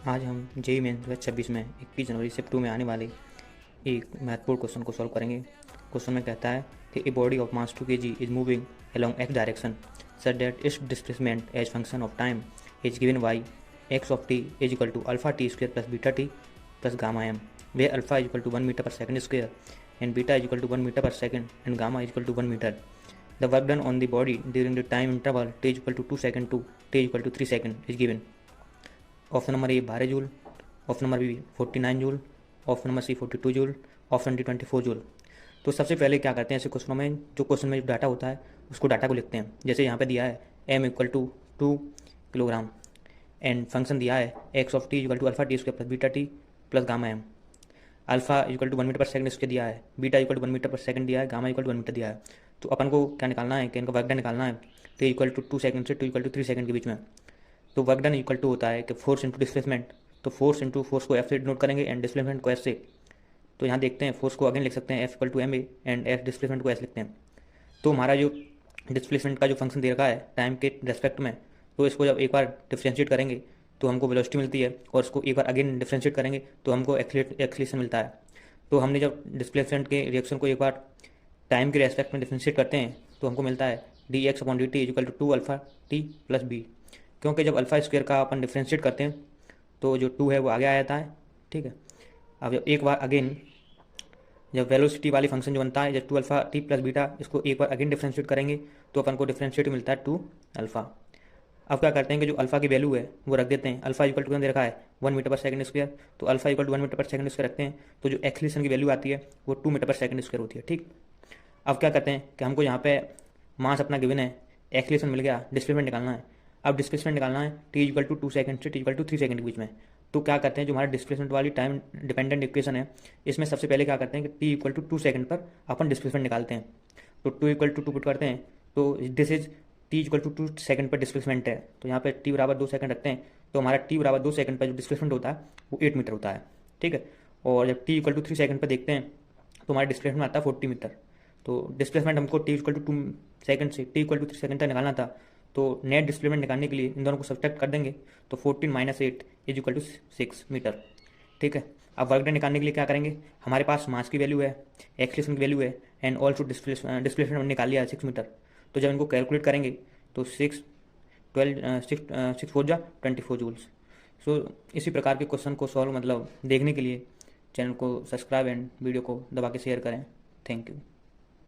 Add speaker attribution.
Speaker 1: आज हम JEE mains 2026 में 21 जनवरी शिफ्ट 2 में आने वाले एक महत्वपूर्ण क्वेश्चन को सॉल्व करेंगे। क्वेश्चन में कहता है कि a body of mass 2 kg is moving along x direction such that its displacement as function of time is given by x of t is equal to alpha t square plus beta t plus gamma m, where alpha is equal to 1 meter per second square and beta is equal to 1 meter per second and gamma is equal to 1 meter. The work done on the body during the time interval t is equal to 2 second to t is equal to 3 second is given. Option number A 12 joule, option number B 49 joule, option number C 42 joule, option D 24 joule. तो सबसे पहले क्या करते हैं ऐसे क्वेश्चनों में, जो question में डाटा होता है उसको डाटा को लिखते हैं। जैसे यहाँ पे दिया है m equal to 2 kilogram and function दिया है x of t equal to alpha t square plus beta t plus gamma m. Alpha equal to 1 metre per second इसके दिया है, beta equal to 1 metre per second दिया है, gamma equal to 1 metre दिया है। तो अपन को क्या निकालना है कि इनका वर्क डन निकालना है। टी इक्वल टू 2 सेकंड से 2 इक्वल टू 3 सेकंड के बीच में। तो वर्क डन इक्वल टू होता है कि फोर्स इंटू डिस्प्लेसमेंट। तो फोर्स इंटू फोर्स को एफ से डिनोट करेंगे एंड डिस्प्लेसमेंट को एस से। तो यहाँ देखते हैं फोर्स को अगेन लिख सकते हैं F equal to m a and F displacement को एस लिखते हैं। तो हमारा जो डिस्प्लेसमेंट का जो फंक्शन दे रखा है टाइम के रेस्पेक्ट में, तो इसको जब एक बार डिफ्रेंशिएट करेंगे तो हमको वेलोसिटी मिलती है, और इसको एक बार अगेन डिफ्रेंशिएट करेंगे तो हमको एक्सीलरेशन मिलता है। तो हमने जब डिस्प्लेसमेंट के रिएक्शन को एक बार टाइम के रेस्पेक्ट में डिफ्रेंशिएट करते हैं तो हमको मिलता है d x upon d t equal to 2 alpha t plus b. क्योंकि जब अल्फा स्क्वायर का अपन डिफ्रेंशिएट करते हैं तो जो 2 है वो आगे आ जाता है। ठीक है, अब जब एक बार अगेन जब वेलोसिटी वाली फंक्शन जो बनता है जब 2 अल्फा टी प्लस बीटा, इसको एक बार अगेन डिफ्रेंशिएट करेंगे तो अपन को डिफ्रेंशिएट मिलता है 2 अल्फा। अब क्या करते हैं कि जो अल्फा की वैल्यू है वो रख देते हैं। अल्फा इक्वल टू दे रखा है 1 मीटर पर सेकंड स्क्वायर, तो alpha equal to 1 metre per second square रखते हैं। तो जो एक्सीलरेशन की वैल्यू आती है वो 2 मीटर पर सेकंड स्क्वायर होती है। ठीक, अब क्या करते हैं कि हमको यहाँ पे मास अपना गिवन है, एक्सीलरेशन मिल गया, डिस्प्लेसमेंट निकालना है। अब डिस्प्लेसमेंट निकालना है टी इक्वल टू 2 सेकंड से टी इक्वल टू 3 सेकंड के बीच में। तो क्या करते हैं जो हमारा डिस्प्लेसमेंट वाली टाइम डिपेंडेंट इक्वेशन है, इसमें सबसे पहले क्या करते हैं कि टी इक्वल टू 2 सेकंड पर अपन डिस्प्लेसमेंट निकालते हैं। तो 2 इक्वल टू 2 पुट करते हैं, तो this is t equal to 2 second पर डिस्प्लेसमेंट है। तो यहाँ पे टी बराबर 2 सेकंड रखते हैं, तो हमारा टी बराबर 2 सेकंड पर जो डिस्प्लेसमेंट होता है वो 8 मीटर होता है। ठीक है, और जब टी इक्वल टू 3 सेकंड पर देखते हैं तो हमारा डिस्प्लेसमेंट आता है 40 मीटर। तो डिस्प्लेसमेंट हमको टी इक्वल टू 2 सेकंड से टी इक्वल टू 3 सेकंड तक निकालना था। तो नेट डिस्प्लेसमेंट निकालने के लिए इन दोनों को सब्ट्रैक्ट कर देंगे, तो 14 minus 8 is equal to 6 metre. ठीक है, अब वर्क डन निकालने के लिए क्या करेंगे, हमारे पास मास की वैल्यू है, एक्सीलरेशन की वैल्यू है एंड ऑल्सो डिस्प्लेसमेंट निकाल लिया है 6 मीटर। तो जब इनको कैलकुलेट करेंगे तो 6 4 जा 24 जूल्स। सो इसी प्रकार के क्वेश्चन को सॉल्व देखने के लिए चैनल को सब्सक्राइब एंड वीडियो को दबा के शेयर करें। Thank you.